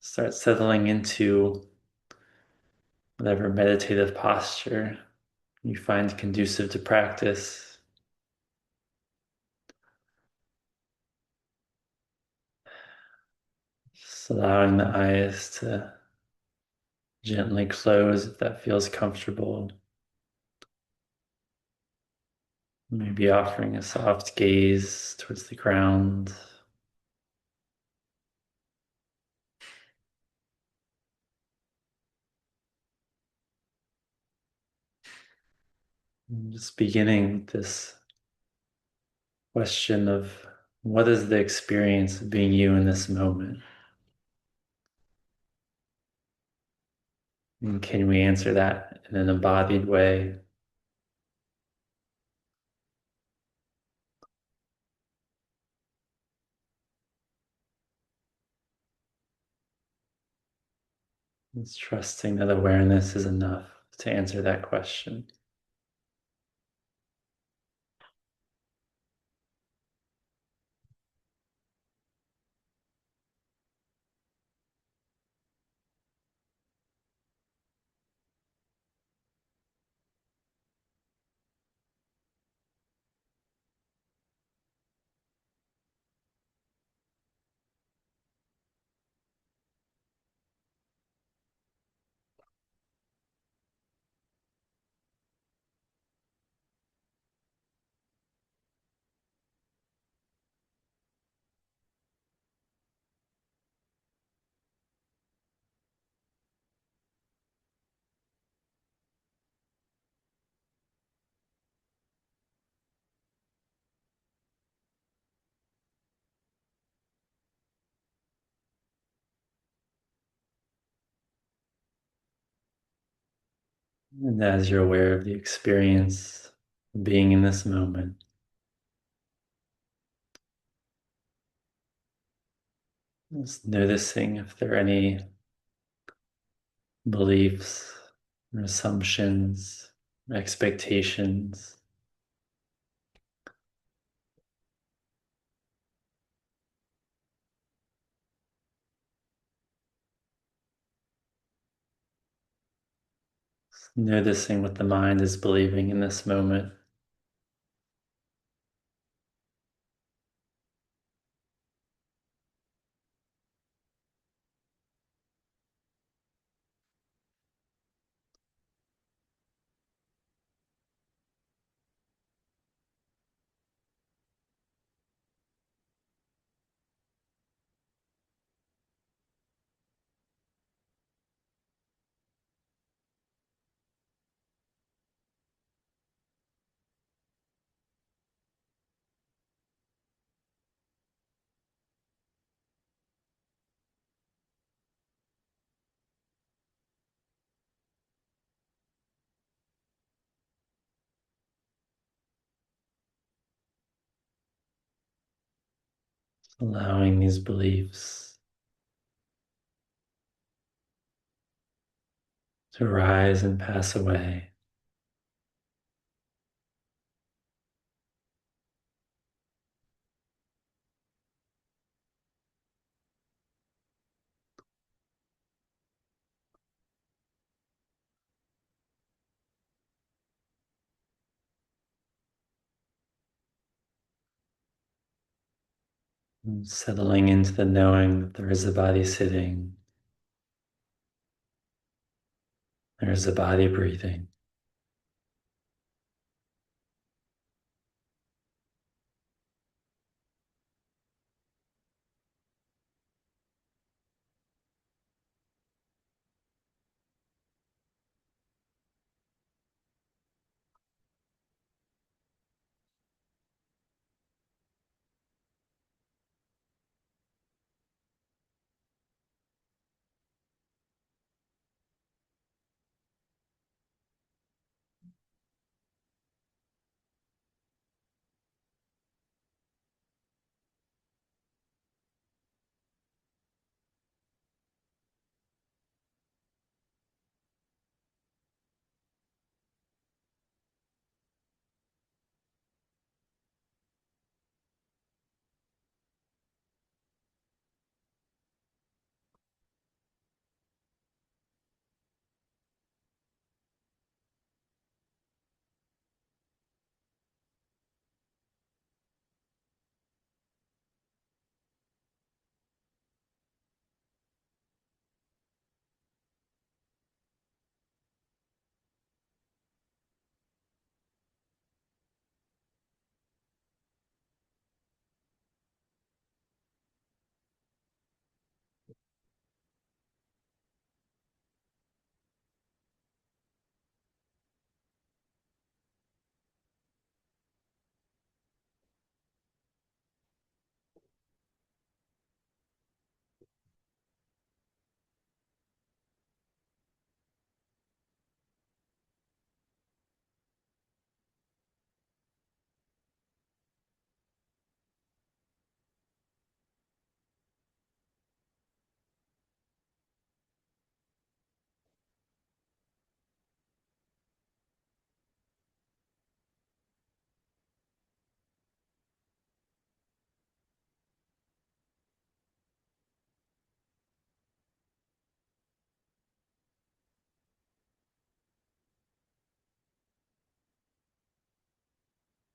Start settling into whatever meditative posture you find conducive to practice. Just allowing the eyes to gently close if that feels comfortable. Maybe offering a soft gaze towards the ground. And just beginning with this question of what is the experience of being you in this moment? And can we answer that in an embodied way? It's trusting that awareness is enough to answer that question. And as you're aware of the experience of being in this moment, just noticing if there are any beliefs or assumptions, or expectations. Noticing what the mind is believing in this moment. Allowing these beliefs to rise and pass away. And settling into the knowing that there is a body sitting, there is a body breathing.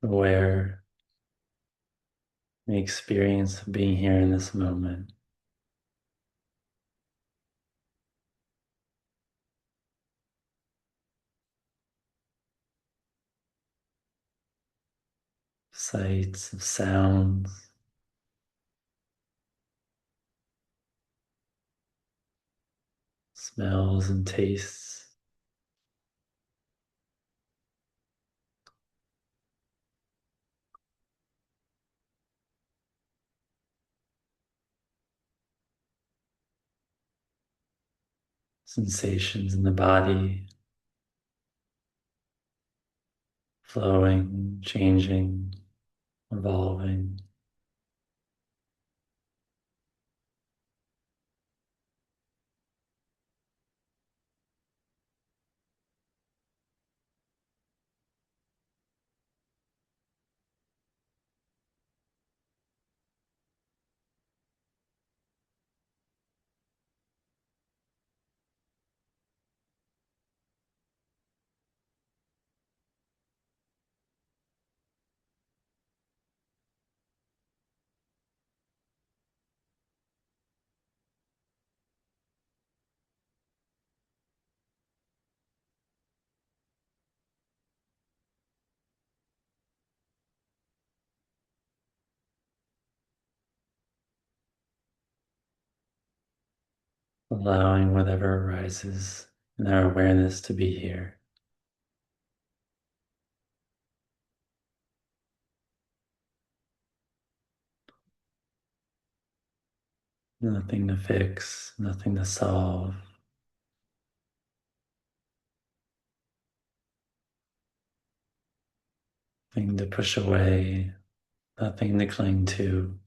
aware, the experience of being here in this moment. Sights, of sounds, smells and tastes. Sensations in the body, flowing, changing, evolving. Allowing whatever arises in our awareness to be here. Nothing to fix, nothing to solve, nothing to push away, nothing to cling to.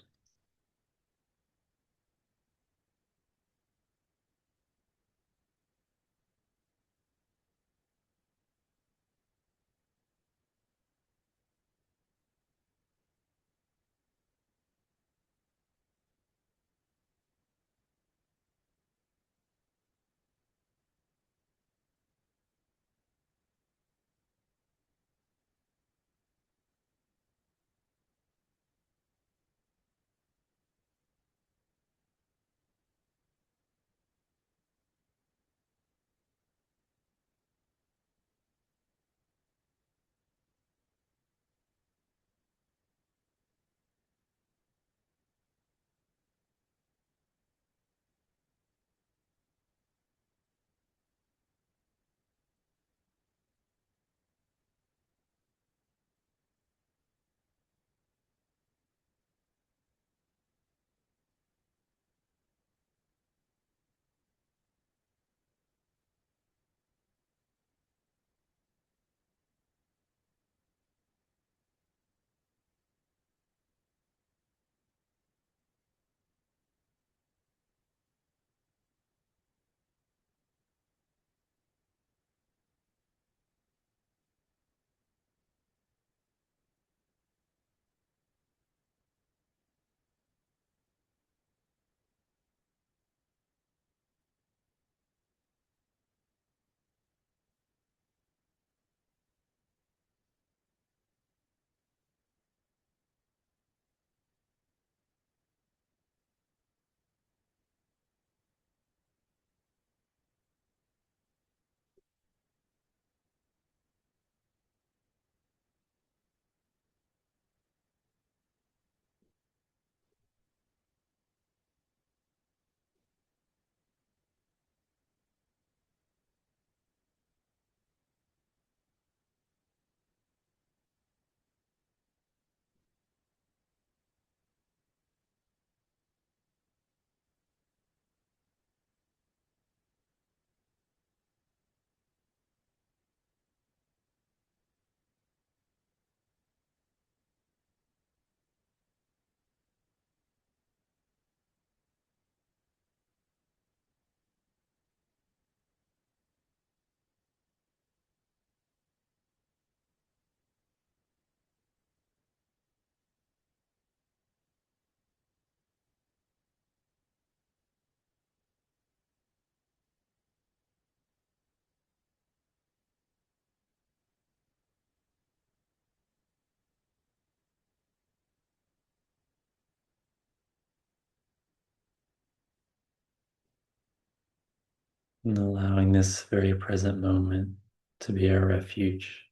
and allowing this very present moment to be our refuge.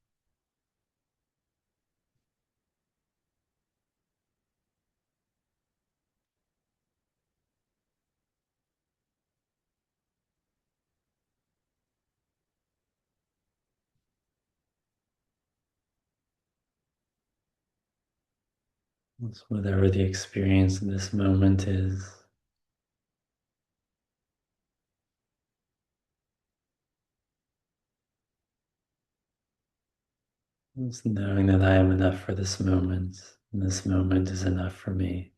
So whatever the experience of this moment is, just knowing that I am enough for this moment, and this moment is enough for me.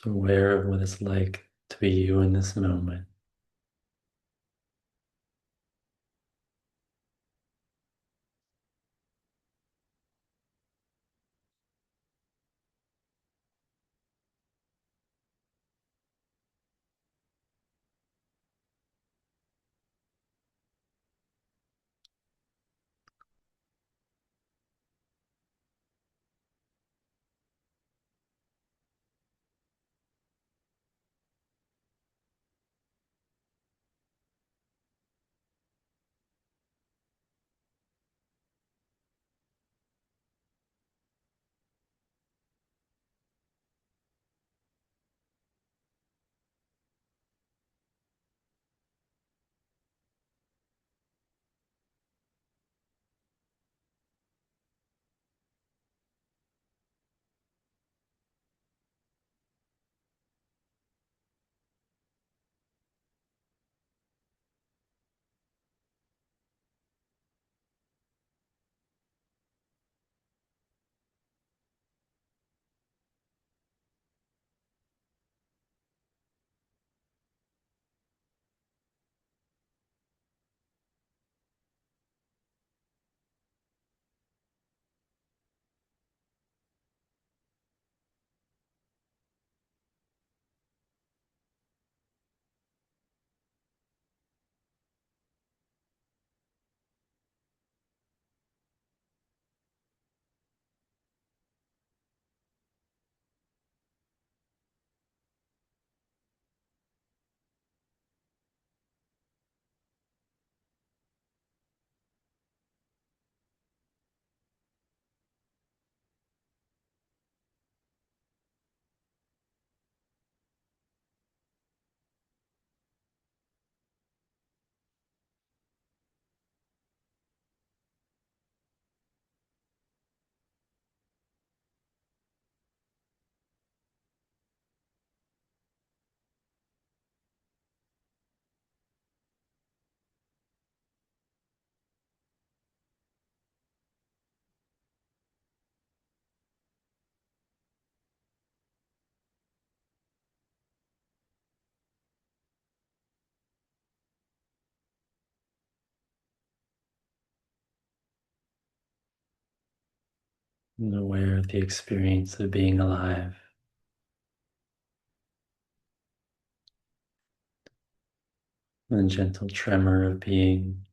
aware of what it's like to be you in this moment. And aware of the experience of being alive, and the gentle tremor of being.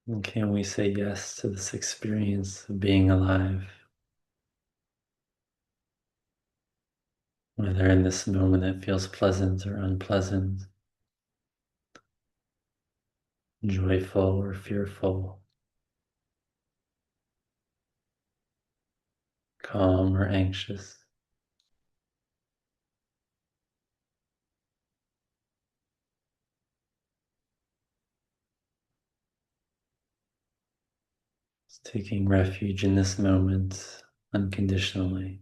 And can we say yes to this experience of being alive, whether in this moment it feels pleasant or unpleasant, joyful or fearful, calm or anxious? Just taking refuge in this moment unconditionally.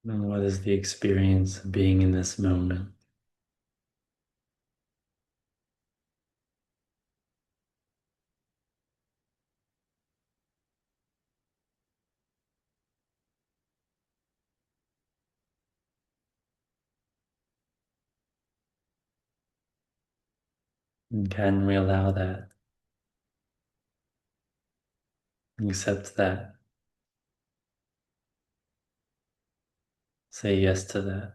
And what is the experience of being in this moment? And can we allow that? Accept that? Say yes to that?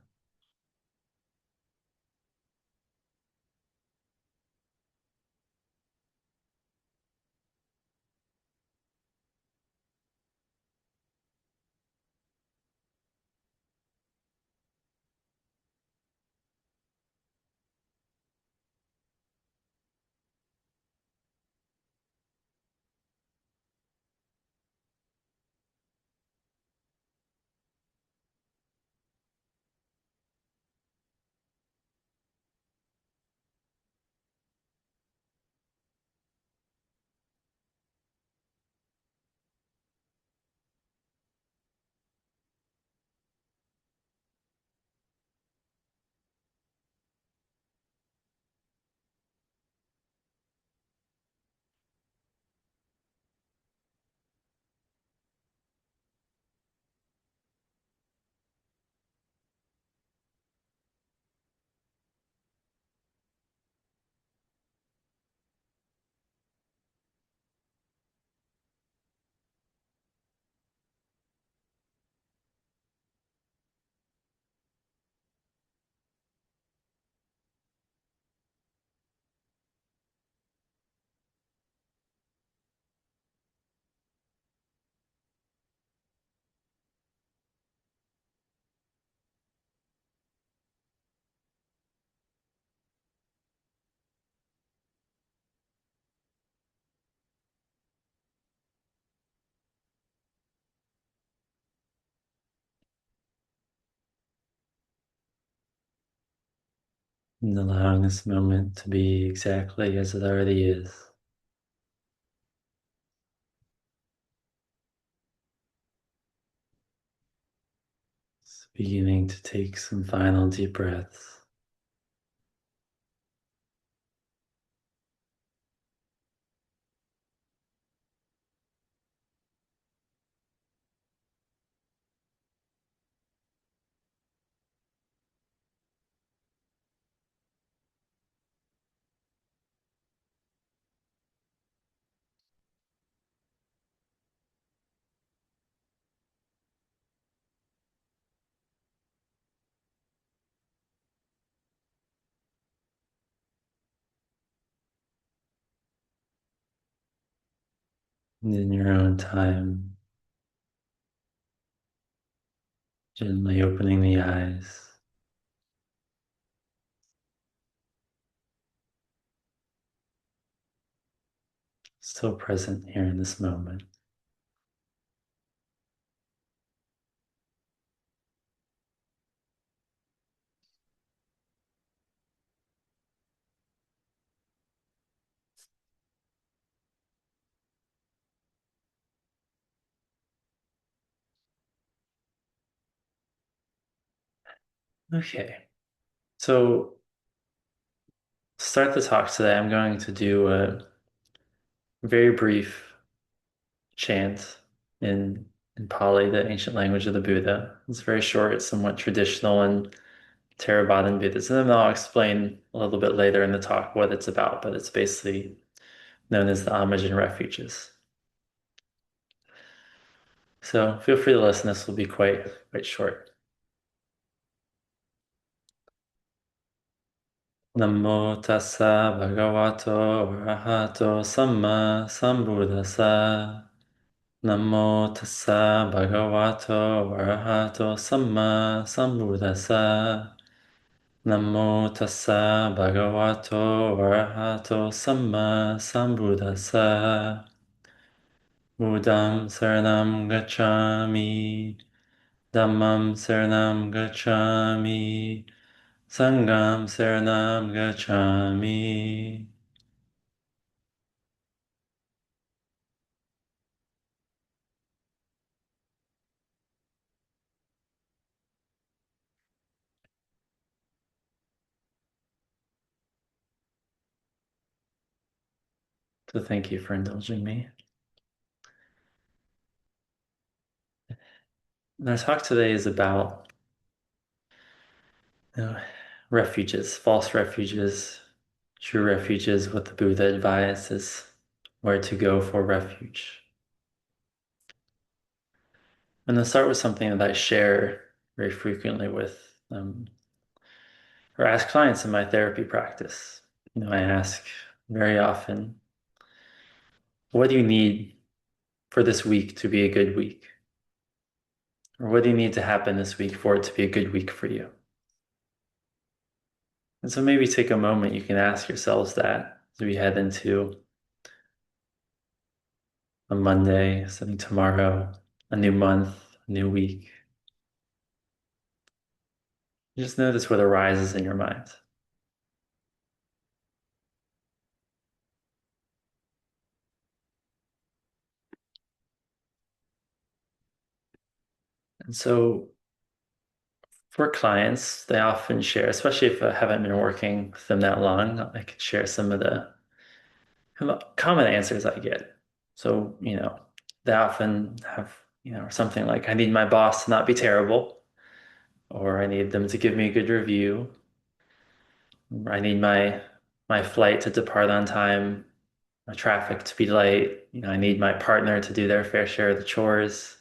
And allowing this moment to be exactly as it already is. Just beginning to take some final deep breaths. And in your own time, gently opening the eyes. Still present here in this moment. Okay, so to start the talk today, I'm going to do a very brief chant in Pali, the ancient language of the Buddha. It's very short, it's somewhat traditional in Theravadan Buddhism, and I'll explain a little bit later in the talk what it's about, but it's basically known as the homage and refuges. So feel free to listen, this will be quite short. Namo tassa bhagavato arahato samma sambuddhassa. Namo tassa bhagavato arahato samma sambuddhassa. Namo tassa bhagavato arahato samma sambuddhassa. Buddham saranam gacchami. Dhammam saranam gacchami. Sangham saranam gacchami. So thank you for indulging me. And our talk today is about you know, refuges, false refuges, true refuges, what the Buddha advises, where to go for refuge. I'm going to start with something that I share very frequently with or ask clients in my therapy practice. I ask very often, what do you need for this week to be a good week? Or what do you need to happen this week for it to be a good week for you? And so maybe take a moment, you can ask yourselves that as we head into a Monday, something tomorrow, a new month, a new week. Just notice what arises in your mind. And so for clients, they often share, especially if I haven't been working with them that long, I could share some of the common answers I get. So, they often have, something like, I need my boss to not be terrible, or I need them to give me a good review, or I need my flight to depart on time, my traffic to be late. I need my partner to do their fair share of the chores.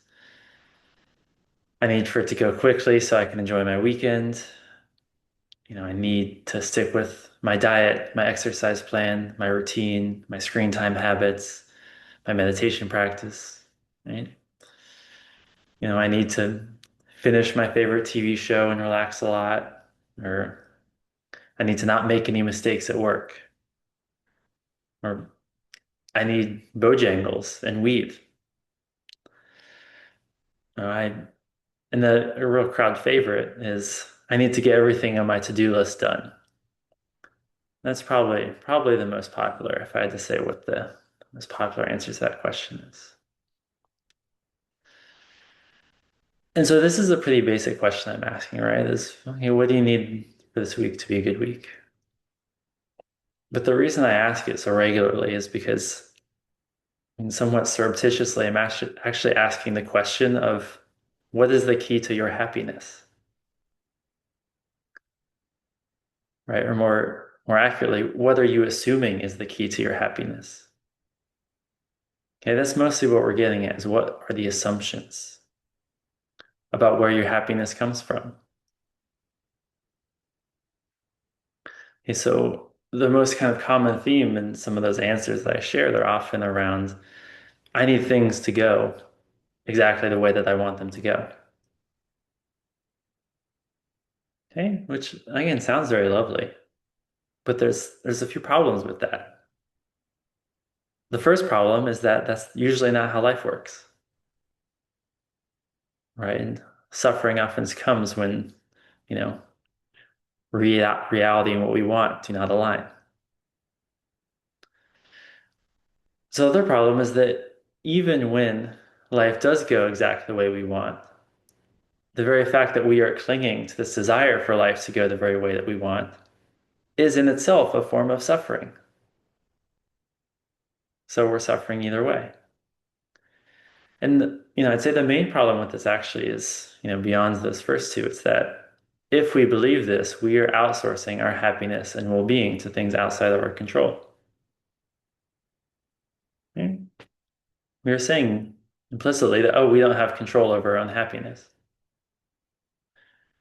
I need for it to go quickly so I can enjoy my weekend. I need to stick with my diet, my exercise plan, my routine, my screen time habits, my meditation practice, right? I need to finish my favorite TV show and relax a lot, or I need to not make any mistakes at work, or I need Bojangles and weed. I and a real crowd favorite is I need to get everything on my to-do list done. That's probably the most popular if I had to say what the most popular answer to that question is. And so this is a pretty basic question I'm asking, right? Is, okay, what do you need for this week to be a good week? But the reason I ask it so regularly is because, and somewhat surreptitiously, I'm actually asking the question of what is the key to your happiness, right? Or more accurately, what are you assuming is the key to your happiness? Okay, that's mostly what we're getting at is what are the assumptions about where your happiness comes from? Okay, so the most kind of common theme in some of those answers that I share, they're often around, I need things to go exactly the way that I want them to go. Okay, which again sounds very lovely, but there's a few problems with that. The first problem is that that's usually not how life works, right? And suffering often comes when, you know, reality and what we want do not align. So the other problem is that even when life does go exactly the way we want, the very fact that we are clinging to this desire for life to go the very way that we want is in itself a form of suffering. So we're suffering either way. And, I'd say the main problem with this actually is, beyond those first two, it's that if we believe this, we are outsourcing our happiness and well-being to things outside of our control. Right? We are saying implicitly that, oh, we don't have control over our own happiness.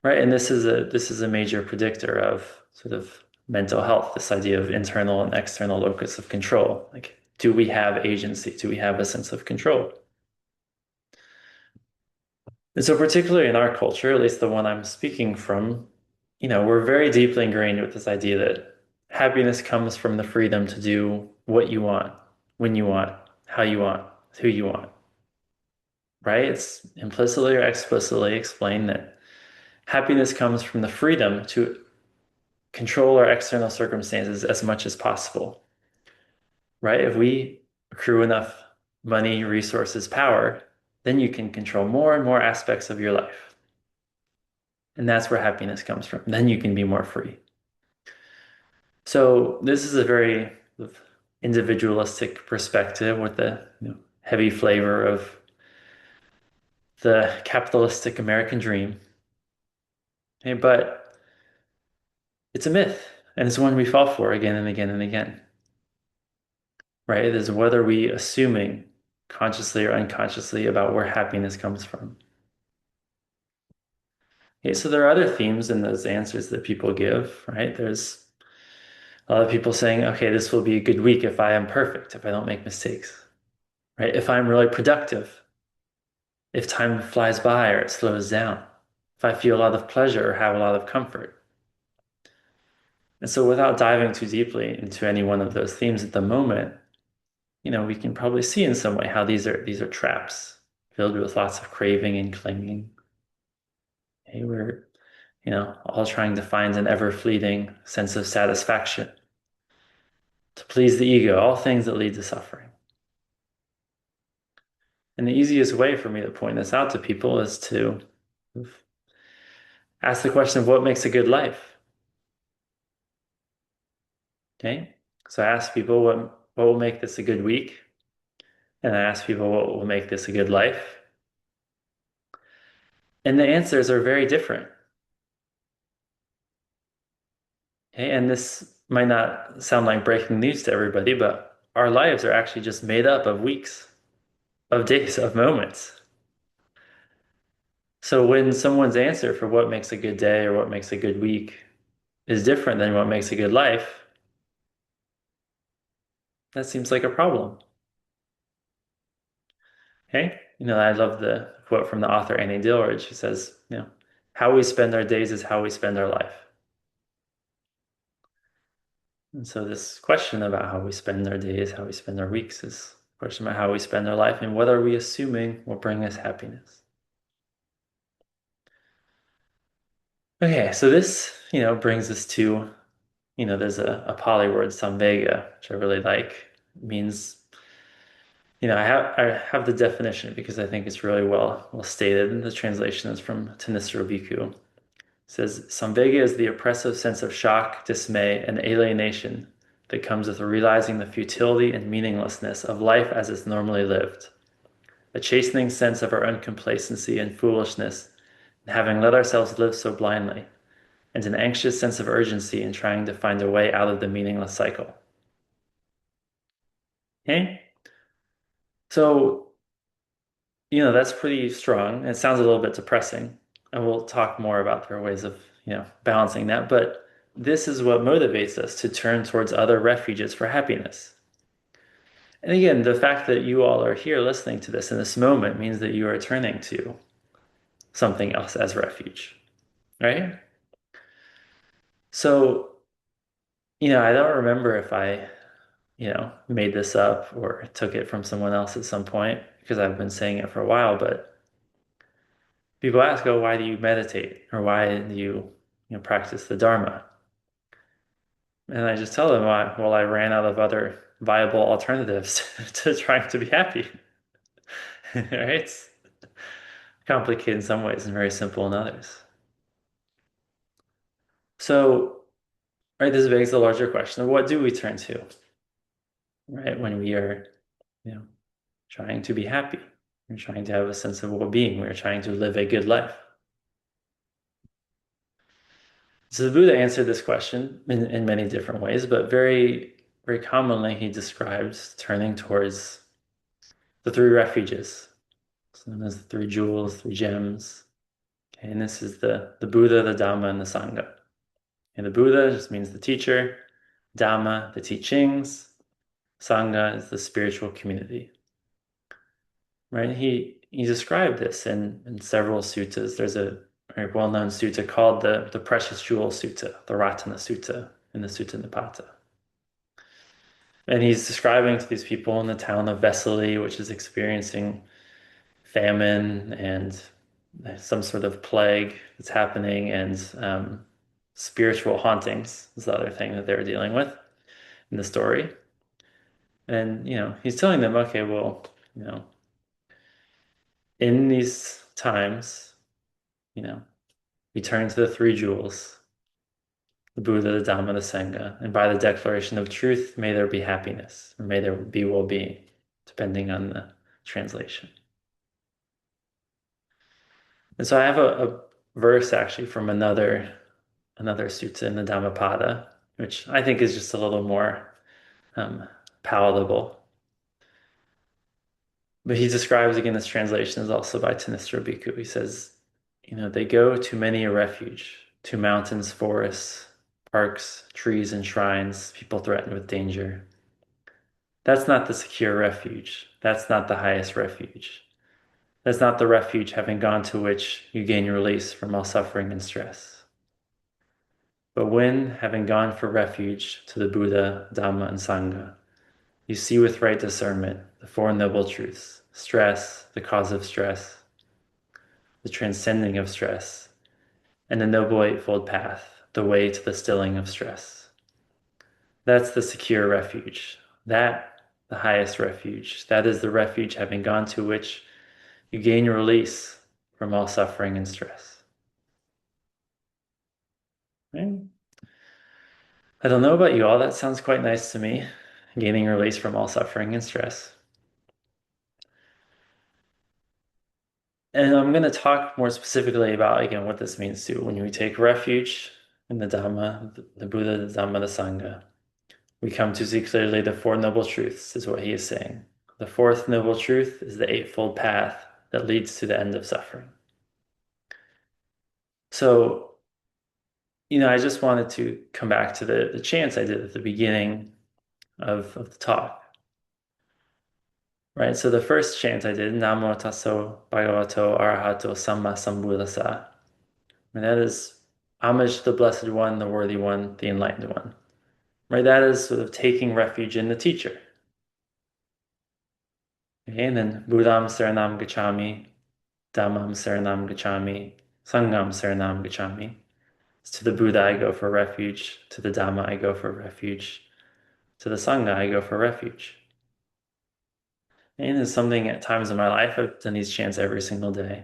Right? And this is a major predictor of sort of mental health, this idea of internal and external locus of control. Like, do we have agency? Do we have a sense of control? And so, particularly in our culture, at least the one I'm speaking from, we're very deeply ingrained with this idea that happiness comes from the freedom to do what you want, when you want, how you want, who you want, right? It's implicitly or explicitly explained that happiness comes from the freedom to control our external circumstances as much as possible, right? If we accrue enough money, resources, power, then you can control more and more aspects of your life. And that's where happiness comes from. Then you can be more free. So this is a very individualistic perspective with the heavy flavor of the capitalistic American dream. Okay, but it's a myth, and it's one we fall for again and again and again. Right? It is what are we assuming consciously or unconsciously about where happiness comes from. Okay, so there are other themes in those answers that people give, right? There's a lot of people saying, okay, this will be a good week if I am perfect, if I don't make mistakes, right? If I'm really productive, if time flies by or it slows down, if I feel a lot of pleasure or have a lot of comfort. And so without diving too deeply into any one of those themes at the moment, we can probably see in some way how these are traps filled with lots of craving and clinging. Okay, we're, all trying to find an ever-fleeting sense of satisfaction to please the ego, all things that lead to suffering. And the easiest way for me to point this out to people is to ask the question of what makes a good life. Okay? So I ask people what will make this a good week? And I ask people what will make this a good life? And the answers are very different. Okay? And this might not sound like breaking news to everybody, but our lives are actually just made up of weeks, of days, of moments. So when someone's answer for what makes a good day or what makes a good week is different than what makes a good life, that seems like a problem. Okay? I love the quote from the author Annie Dillard. She says, how we spend our days is how we spend our life. And so this question about how we spend our days, how we spend our weeks is a question about how we spend our life and what are we assuming will bring us happiness. Okay, so this, brings us to, there's a Pali word, samvega, which I really like. It means, I have the definition because I think it's really well stated. And the translation is from Thanissaro Bhikkhu. It says, samvega is the oppressive sense of shock, dismay, and alienation that comes with realizing the futility and meaninglessness of life as it's normally lived. A chastening sense of our own complacency and foolishness in having let ourselves live so blindly, and an anxious sense of urgency in trying to find a way out of the meaningless cycle. Okay? So, that's pretty strong. It sounds a little bit depressing. And we'll talk more about their ways of, balancing that. But this is what motivates us to turn towards other refuges for happiness. And again, the fact that you all are here listening to this in this moment means that you are turning to something else as refuge, right? So, I don't remember if I, made this up or took it from someone else at some point because I've been saying it for a while, but people ask, oh, why do you meditate? Or why do practice the Dharma? And I just tell them, why? Well, I ran out of other viable alternatives to trying to be happy. Right? It's complicated in some ways and very simple in others. So, right, this begs the larger question of what do we turn to, right, when we are, you know, trying to be happy. We're trying to have a sense of well-being. We're trying to live a good life. So the Buddha answered this question in many different ways, but very, very commonly he describes turning towards the three refuges. So known as the three jewels, three gems. Okay, and this is the Buddha, the Dhamma, and the Sangha. And the Buddha just means the teacher, Dhamma, the teachings, Sangha is the spiritual community. Right? He described this in several suttas. There's a very well-known sutta called the Precious Jewel Sutta, the Ratana Sutta in the Sutta Nipata. And he's describing to these people in the town of Vesali, which is experiencing famine and some sort of plague that's happening, and spiritual hauntings is the other thing that they're dealing with in the story. And, he's telling them, okay, well, in these times, we turn to the three jewels, the Buddha, the Dhamma, the Sangha, and by the declaration of truth, may there be happiness, or may there be well-being, depending on the translation. And so I have a verse actually from another sutta in the Dhammapada, which I think is just a little more um, palatable. But he describes, again, this translation is also by Thanissaro Bhikkhu. He says, they go to many a refuge, to mountains, forests, parks, trees, and shrines, people threatened with danger. That's not the secure refuge. That's not the highest refuge. That's not the refuge having gone to which you gain release from all suffering and stress. But when, having gone for refuge to the Buddha, Dhamma, and Sangha, you see with right discernment the Four Noble Truths: stress, the cause of stress, the transcending of stress, and the Noble Eightfold Path, the way to the stilling of stress. That's the secure refuge. That, the highest refuge. That is the refuge having gone to which you gain release from all suffering and stress. Right? I don't know about you all, that sounds quite nice to me. Gaining release from all suffering and stress. And I'm going to talk more specifically about, again, what this means too. When we take refuge in the Dhamma, the Buddha, the Dhamma, the Sangha, we come to see clearly the Four Noble Truths, is what he is saying. The fourth noble truth is the Eightfold Path that leads to the end of suffering. So, I just wanted to come back to the chants I did at the beginning of the talk. Right? So the first chant I did, Namo Tasso Bhagavato Arahato Samma Sambuddhassa. And that is homage to the Blessed One, the Worthy One, the Enlightened One. Right? That is sort of taking refuge in the teacher. Okay? And then Buddham Saranam Gacchami, Dhammam Saranam Gacchami, Sangham Saranam Gacchami. To the Buddha I go for refuge, to the Dhamma I go for refuge, to the Sangha I go for refuge. And it's something at times in my life, I've done these chants every single day.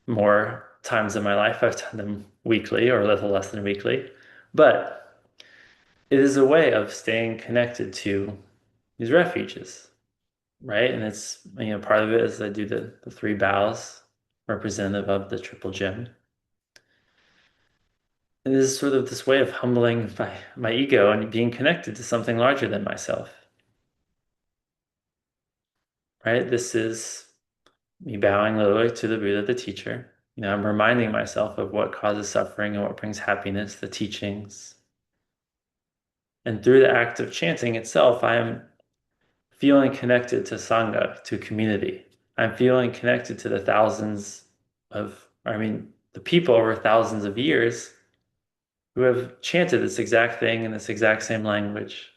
More times in my life, I've done them weekly or a little less than weekly. But it is a way of staying connected to these refuges, right? And it's, part of it is I do the three bows representative of the triple gem. It is sort of this way of humbling my ego and being connected to something larger than myself, right? This is me bowing literally to the Buddha, the teacher. I'm reminding myself of what causes suffering and what brings happiness, the teachings. And through the act of chanting itself, I am feeling connected to Sangha, to community. I'm feeling connected to the the people over thousands of years who have chanted this exact thing in this exact same language.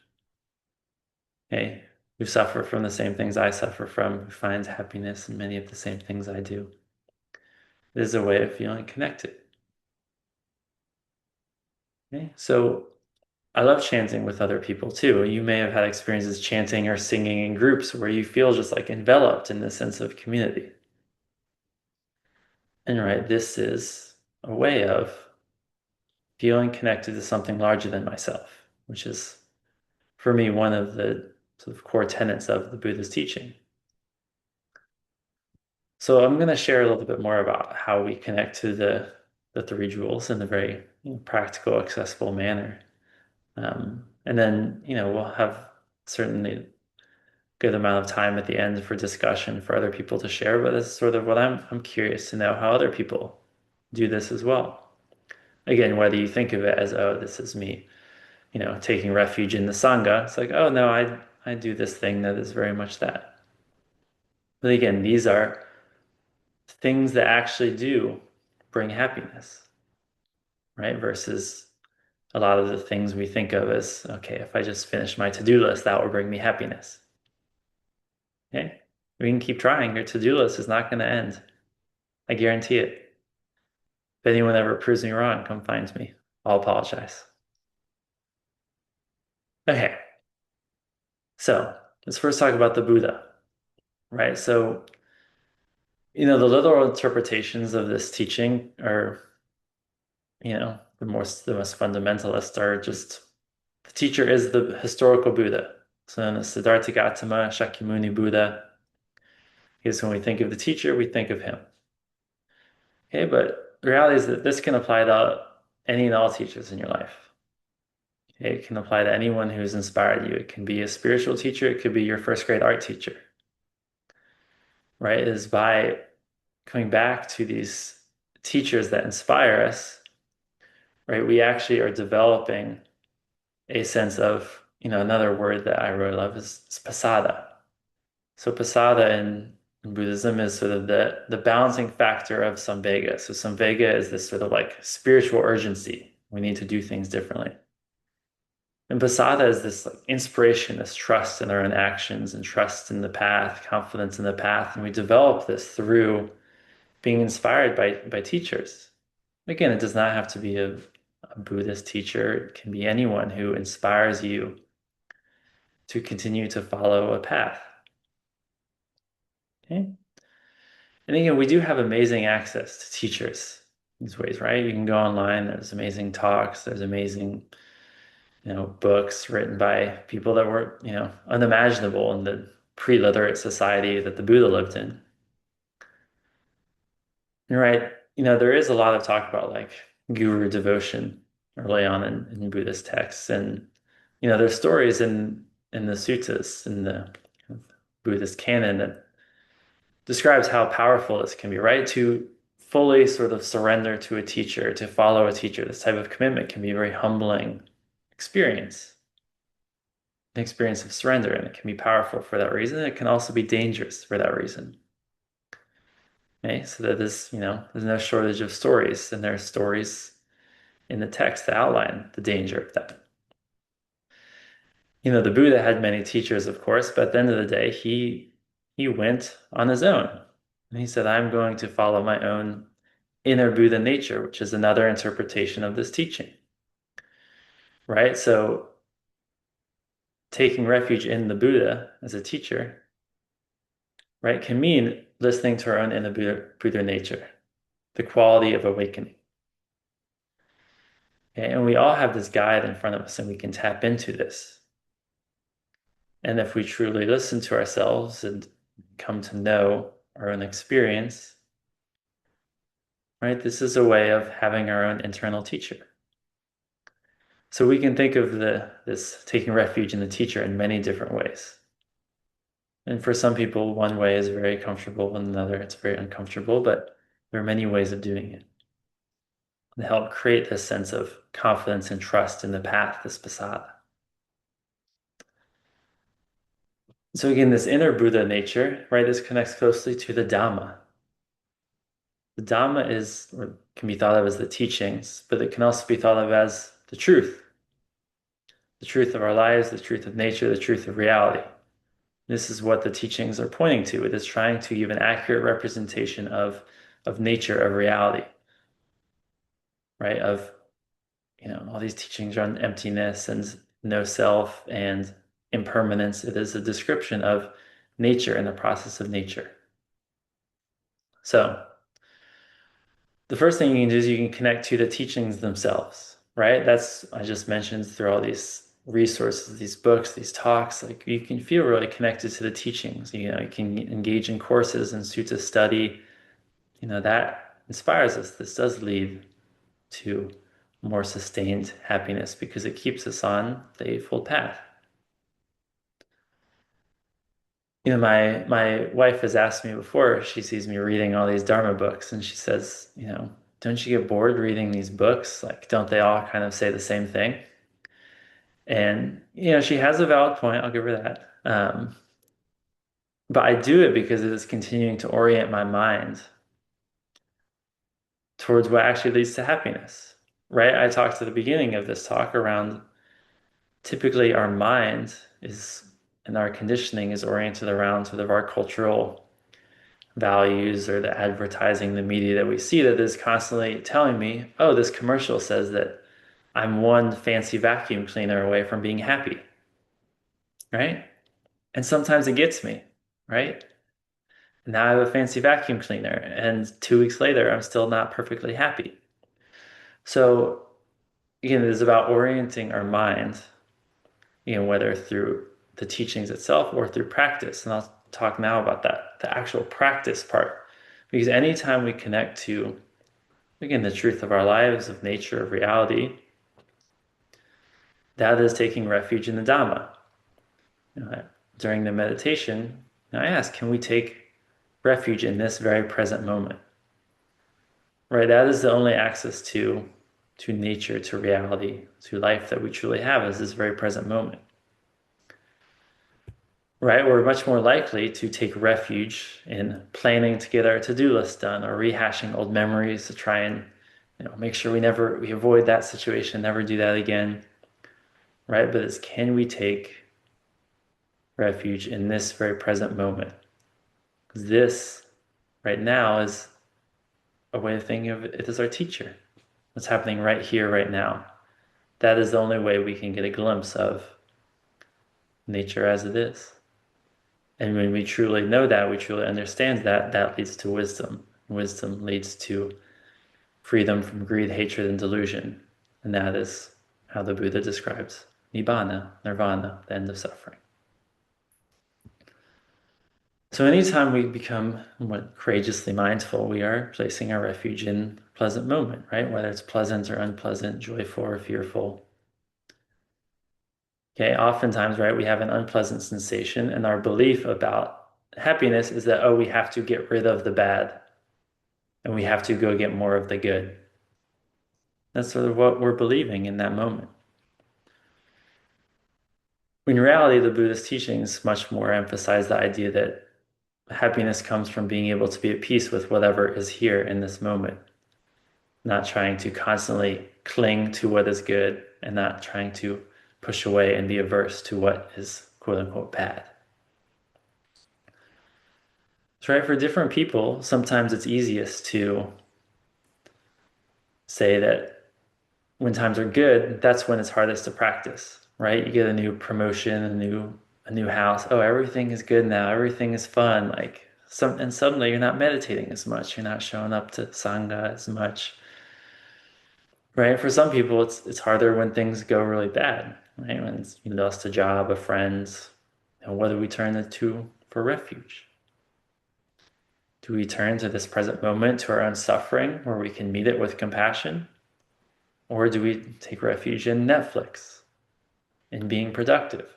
Hey, who suffer from the same things I suffer from, who finds happiness in many of the same things I do. It is a way of feeling connected. Okay? So I love chanting with other people too. You may have had experiences chanting or singing in groups where you feel just like enveloped in the sense of community. And right, this is a way of feeling connected to something larger than myself, which is, for me, one of the sort of core tenets of the Buddha's teaching. So I'm going to share a little bit more about how we connect to the three jewels in a very practical, accessible manner. And then, we'll have certainly good amount of time at the end for discussion for other people to share, but it's sort of what I'm curious to know how other people do this as well. Again, whether you think of it as, oh, this is me, taking refuge in the Sangha, it's like, oh no, I do this thing that is very much that. But again, these are things that actually do bring happiness, right? Versus a lot of the things we think of as, okay, if I just finish my to-do list, that will bring me happiness. Okay? We can keep trying. Your to-do list is not going to end. I guarantee it. If anyone ever proves me wrong, come find me. I'll apologize. Okay. So let's first talk about the Buddha, right? So, the literal interpretations of this teaching are, the most fundamentalists are just the teacher is the historical Buddha. So in the Siddhartha Gautama, Shakyamuni Buddha, because when we think of the teacher, we think of him. Okay, but the reality is that this can apply to any and all teachers in your life. Okay, it can apply to anyone who's inspired you. It can be a spiritual teacher, it could be your first grade art teacher, right? It is by coming back to these teachers that inspire us, right? We actually are developing a sense of, another word that I really love is pasada. So pasada in Buddhism is sort of the balancing factor of samvega. So samvega is this sort of like spiritual urgency. We need to do things differently. And pasada is this like inspiration, this trust in our own actions and trust in the path, confidence in the path. And we develop this through being inspired by teachers. Again, it does not have to be a Buddhist teacher. It can be anyone who inspires you to continue to follow a path. Okay? And again, we do have amazing access to teachers in these ways, right? You can go online, there's amazing talks, there's amazing, books written by people that were, unimaginable in the pre-literate society that the Buddha lived in. You're right. There is a lot of talk about like guru devotion early on in Buddhist texts. And, there's stories in the suttas, in the Buddhist canon that describes how powerful this can be, right? To fully sort of surrender to a teacher, to follow a teacher, this type of commitment can be a very humbling experience, an experience of surrender, and it can be powerful for that reason. It can also be dangerous for that reason. Okay, so that is, there's no shortage of stories, and there are stories in the text that outline the danger of that. The Buddha had many teachers, of course, but at the end of the day, he went on his own. And he said, I'm going to follow my own inner Buddha nature, which is another interpretation of this teaching. Right? So taking refuge in the Buddha as a teacher, right, can mean listening to our own inner Buddha nature, the quality of awakening. Okay? And we all have this guide in front of us, and we can tap into this. And if we truly listen to ourselves and come to know our own experience, right, this is a way of having our own internal teacher. So we can think of this taking refuge in the teacher in many different ways. And for some people, one way is very comfortable, and another it's very uncomfortable, but there are many ways of doing it. To help create this sense of confidence and trust in the path, this pasada. So again, this inner Buddha nature, right, this connects closely to the Dhamma. The Dhamma is, or can be thought of as the teachings, but it can also be thought of as the truth of our lives, the truth of nature, the truth of reality. This is what the teachings are pointing to. It is trying to give an accurate representation of nature, of reality, right? Of, all these teachings on emptiness and no self and impermanence. It is a description of nature and the process of nature. So the first thing you can do is you can connect to the teachings themselves, right? That's, I just mentioned through all these resources, these books, these talks, like you can feel really connected to the teachings. You can engage in courses and sutta study. That inspires us. This does lead to more sustained happiness because it keeps us on the Eightfold Path. My wife has asked me before, she sees me reading all these Dharma books, and she says, don't you get bored reading these books? Like, don't they all kind of say the same thing? And, she has a valid point. I'll give her that. But I do it because it is continuing to orient my mind towards what actually leads to happiness, right? I talked at the beginning of this talk around typically our mind is, and our conditioning is oriented around sort of our cultural values or the advertising, the media that we see that is constantly telling me, oh, this commercial says that I'm one fancy vacuum cleaner away from being happy, right? And sometimes it gets me, right? Now I have a fancy vacuum cleaner, and 2 weeks later, I'm still not perfectly happy. So again, it is about orienting our mind, whether through the teachings itself or through practice. And I'll talk now about that, the actual practice part. Because anytime we connect to, again, the truth of our lives, of nature, of reality, that is taking refuge in the Dhamma. During the meditation, I ask, can we take refuge in this very present moment? Right? That is the only access to nature, to reality, to life that we truly have, is this very present moment. Right? We're much more likely to take refuge in planning to get our to-do list done or rehashing old memories to try and make sure we avoid that situation, never do that again. Right? But it's, can we take refuge in this very present moment? This right now is a way of thinking of it as our teacher. What's happening right here, right now. That is the only way we can get a glimpse of nature as it is. And when we truly know that, we truly understand that, that leads to wisdom. Wisdom leads to freedom from greed, hatred, and delusion. And that is how the Buddha describes Nibbana, Nirvana, the end of suffering. So anytime we become courageously mindful, we are placing our refuge in a pleasant moment, right? Whether it's pleasant or unpleasant, joyful or fearful. Okay, oftentimes, right, we have an unpleasant sensation, and our belief about happiness is that, oh, we have to get rid of the bad, and we have to go get more of the good. That's sort of what we're believing in that moment. In reality, the Buddhist teachings much more emphasize the idea that happiness comes from being able to be at peace with whatever is here in this moment, not trying to constantly cling to what is good and not trying to push away and be averse to what is quote unquote bad. So, right, for different people, sometimes it's easiest to say that when times are good, that's when it's hardest to practice, right? You get a new promotion, a new house. Oh, everything is good now. Everything is fun. And suddenly you're not meditating as much. You're not showing up to Sangha as much. Right? For some people, it's harder when things go really bad, right? When you lost a job, a friend, what do we turn to for refuge? Do we turn to this present moment, to our own suffering, where we can meet it with compassion? Or do we take refuge in Netflix, in being productive,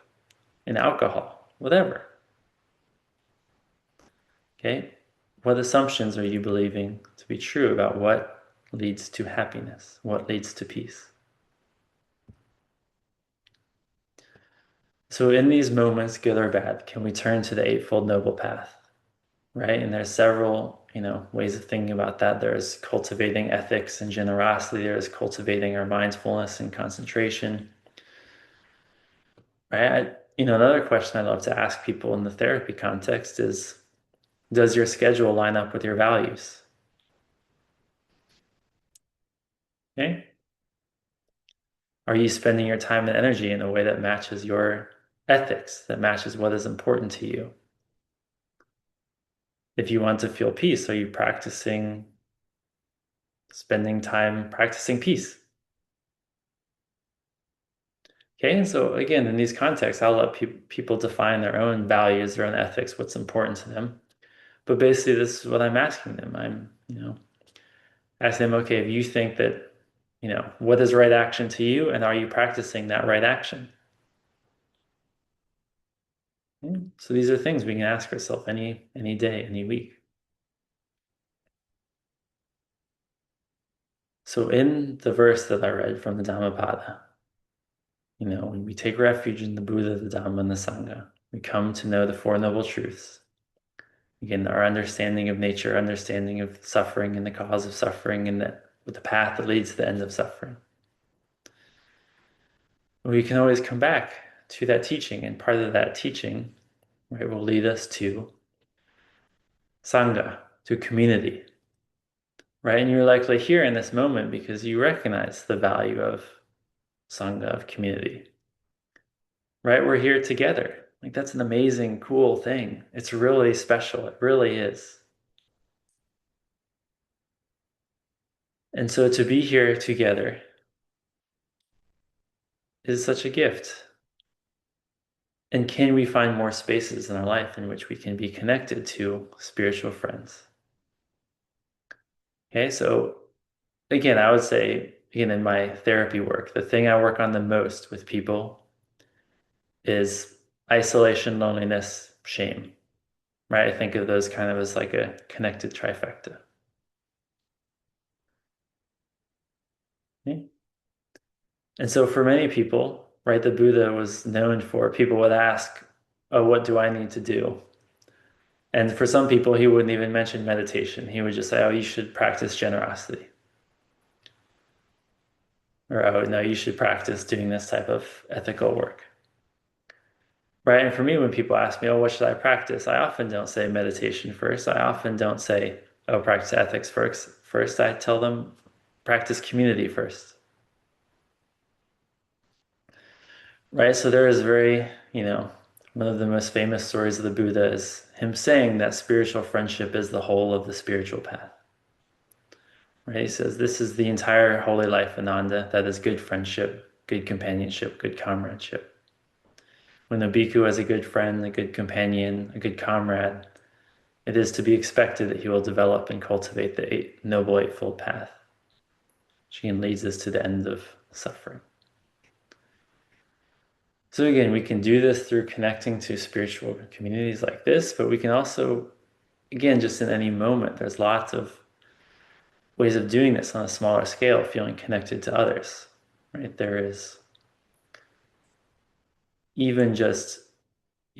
in alcohol, whatever? Okay? What assumptions are you believing to be true about what leads to happiness? What leads to peace? So in these moments, good or bad, can we turn to the Eightfold Noble Path? Right? And there's several, ways of thinking about that. There's cultivating ethics and generosity. There's cultivating our mindfulness and concentration. Right? Another question I love to ask people in the therapy context is, does your schedule line up with your values? Okay? Are you spending your time and energy in a way that matches your ethics, that matches what is important to you? If you want to feel peace, are you spending time practicing peace? Okay, and so again, in these contexts, I'll let people define their own values, their own ethics, what's important to them. But basically, this is what I'm asking them. I'm, asking them, okay, if you think that, what is right action to you, and are you practicing that right action? So these are things we can ask ourselves any day, any week. So in the verse that I read from the Dhammapada, when we take refuge in the Buddha, the Dhamma, and the Sangha, we come to know the Four Noble Truths. Again, our understanding of nature, understanding of suffering and the cause of suffering, and the path that leads to the end of suffering. We can always come back to that teaching, and part of that teaching, right, will lead us to Sangha, to community, right? And you're likely here in this moment because you recognize the value of Sangha, of community, right? We're here together. That's an amazing, cool thing. It's really special. It really is. And so to be here together is such a gift. And can we find more spaces in our life in which we can be connected to spiritual friends? Okay, so again, I would say, again, in my therapy work, the thing I work on the most with people is isolation, loneliness, shame, right? I think of those kind of as like a connected trifecta. Okay? And so for many people, right, the Buddha was known for people would ask, oh, what do I need to do? And for some people, he wouldn't even mention meditation. He would just say, oh, you should practice generosity. Or, oh, no, you should practice doing this type of ethical work. Right? And for me, when people ask me, oh, what should I practice? I often don't say meditation first. I often don't say, oh, practice ethics first. First, I tell them, practice community first. Right? So there is one of the most famous stories of the Buddha is him saying that spiritual friendship is the whole of the spiritual path. Right? He says, this is the entire holy life, Ananda. That is good friendship, good companionship, good comradeship. When a bhikkhu has a good friend, a good companion, a good comrade, it is to be expected that he will develop and cultivate the Noble Eightfold Path, which again leads us to the end of suffering. So again, we can do this through connecting to spiritual communities like this, but we can also, again, just in any moment, there's lots of ways of doing this on a smaller scale, feeling connected to others, right? There is even just,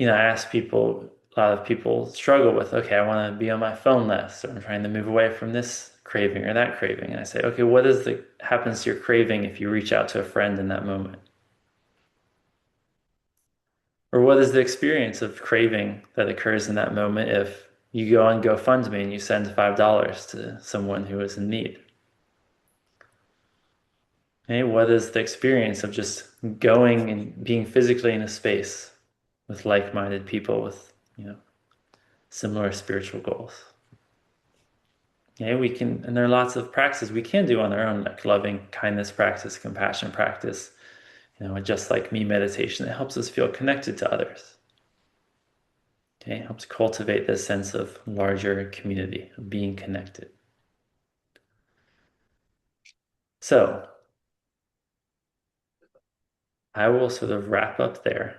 I ask people, a lot of people struggle with, okay, I want to be on my phone less, or I'm trying to move away from this craving or that craving. And I say, okay, what is the happens to your craving if you reach out to a friend in that moment? Or what is the experience of craving that occurs in that moment if you go on GoFundMe and you send $5 to someone who is in need? Okay, what is the experience of just going and being physically in a space with like-minded people with, similar spiritual goals? Okay, and there are lots of practices we can do on our own, like loving kindness practice, compassion practice, just like me meditation. It helps us feel connected to others. Okay, it helps cultivate this sense of larger community, of being connected. So I will sort of wrap up there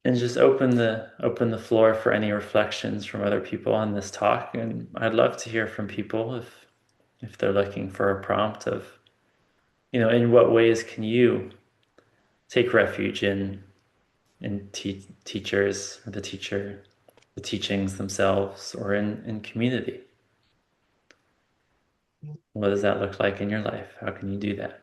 and just open the floor for any reflections from other people on this talk. And I'd love to hear from people if they're looking for a prompt of, in what ways can you take refuge in teachers or the teacher, the teachings themselves, or in community. What does that look like in your life? How can you do that?